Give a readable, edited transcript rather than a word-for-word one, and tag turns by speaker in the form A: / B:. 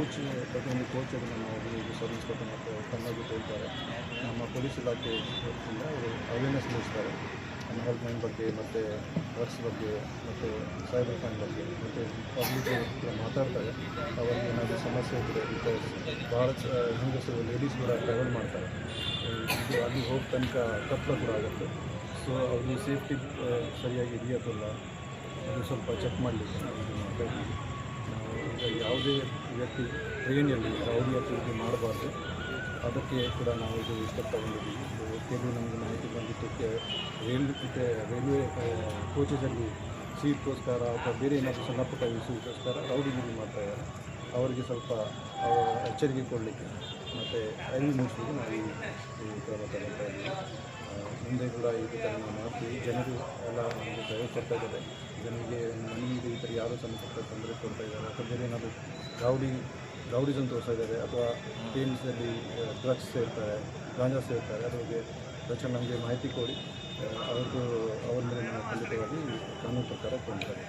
A: Coach ಪ್ರತಿಯೊಂದು coach ಅದನ್ನು ನಾವು ಸರ್ವಿಸ್ ಕೊಟ್ಟು ಮತ್ತು ಚೆನ್ನಾಗಿ ಹೇಳ್ತಾರೆ. ನಮ್ಮ ಪೊಲೀಸ್ ಇಲಾಖೆಯಿಂದ ಅವರು ಅವೇರ್ನೆಸ್ ಮೂಡಿಸ್ತಾರೆ. ಹೆಲ್ಪ್ ಲೈನ್ ಬಗ್ಗೆ ಮತ್ತು ಡ್ರಗ್ಸ್ ಬಗ್ಗೆ ಮತ್ತು ಸೈಬರ್ ಕ್ರೈಮ್ ಬಗ್ಗೆ ಮತ್ತು ಪಬ್ಲಿಕ್ ಮಾತಾಡ್ತಾರೆ. ಅವರಿಗೆ ಏನಾದರೂ ಸಮಸ್ಯೆ ಇದ್ದರೆ, ಬಿಕಾಸ್ ಭಾಳ ಹೆಂಗಸರು ಲೇಡೀಸ್ ಕೂಡ ಟ್ರಾವೆಲ್ ಮಾಡ್ತಾರೆ, ಇದು ಅಲ್ಲಿ ಹೋಗಿ ತನಕ ಕತ್ಲ ಕೂಡ ಆಗುತ್ತೆ. ಸೊ ಅವ್ರಿಗೆ ಸೇಫ್ಟಿ ಸರಿಯಾಗಿ ಇದೆಯಲ್ಲ ಅದು ಸ್ವಲ್ಪ ಚೆಕ್ ಮಾಡಲಿಕ್ಕೆ ನಾವು ಇದು ಮಾಡ್ತಾ ಇದ್ದೀವಿ. ನಾವು ಈಗ ಯಾವುದೇ ವ್ಯಕ್ತಿ ಟ್ರೈನಲ್ಲಿ ರೌಡಿ ಆಕ್ಟಿವಿಟಿ ಮಾಡಬಾರ್ದು, ಅದಕ್ಕೆ ಕೂಡ ನಾವು ಇದು ಸ್ಟೆಪ್ ತಗೊಂಡಿದ್ದೀವಿ. ಕೆಲವು ನಮಗೆ ಮಾಹಿತಿ ಬಂದಿದ್ದಕ್ಕೆ ರೈಲ್ವೆ ಕೋಚಸಲ್ಲಿ ಸೀಟ್ಗೋಸ್ಕರ ಅಥವಾ ಬೇರೆ ಏನಾದರೂ ಸಣ್ಣ ಪುಟ್ಟ ವಿಷಯಕ್ಕೋಸ್ಕರ ರೌಡಿಗಿರಿ ಮಾಡ್ತಾಯಿದ್ದಾರೆ. ಅವರಿಗೆ ಸ್ವಲ್ಪ ಎಚ್ಚರಿಕೆ ಕೊಡಲಿಕ್ಕೆ ಮತ್ತು ಅರಿವು ಮೂಡಿಸಲಿಕ್ಕೆ ನಾವು ಈ ಕ್ರಮ ತಗೊಳ್ತಾ ಇದ್ದೀವಿ. ಮುಂದೆ ಕೂಡ ಈ ಥರ ನಾವು ಮಾಡ್ತೀವಿ. ಜನರು ಎಲ್ಲ ನಮಗೆ ಸಹಾಯ ಕೊಡ್ತಾ ಇದ್ದಾರೆ. ಜನರಿಗೆ ಮನೆಗೆ ಈ ಥರ ಯಾರೂ ಸಣ್ಣ ಪುಟ್ಟ ತೊಂದರೆ ಕೊಡ್ತಾ ಇದ್ದಾರೆ ಅಥವಾ ಬೇರೆ ಏನಾದರೂ ರೌಡಿಸಮ್ ತೋರಿಸ್ತಾ ಇದ್ದಾರೆ ಅಥವಾ ಟೀಮ್ಸಲ್ಲಿ ಡ್ರಗ್ಸ್ ಸೇರ್ತಾರೆ, ಗಾಂಜಾ ಸೇರ್ತಾರೆ, ಅದ್ರ ಬಗ್ಗೆ ತಕ್ಷಣ ನಮಗೆ ಮಾಹಿತಿ ಕೊಡಿ. ಅವ್ರ ಮೇಲೆ ನಾವು ಖಂಡಿತವಾಗಿ ಕಾನೂನು ಪ್ರಕಾರ ಕೊಡ್ತಾರೆ.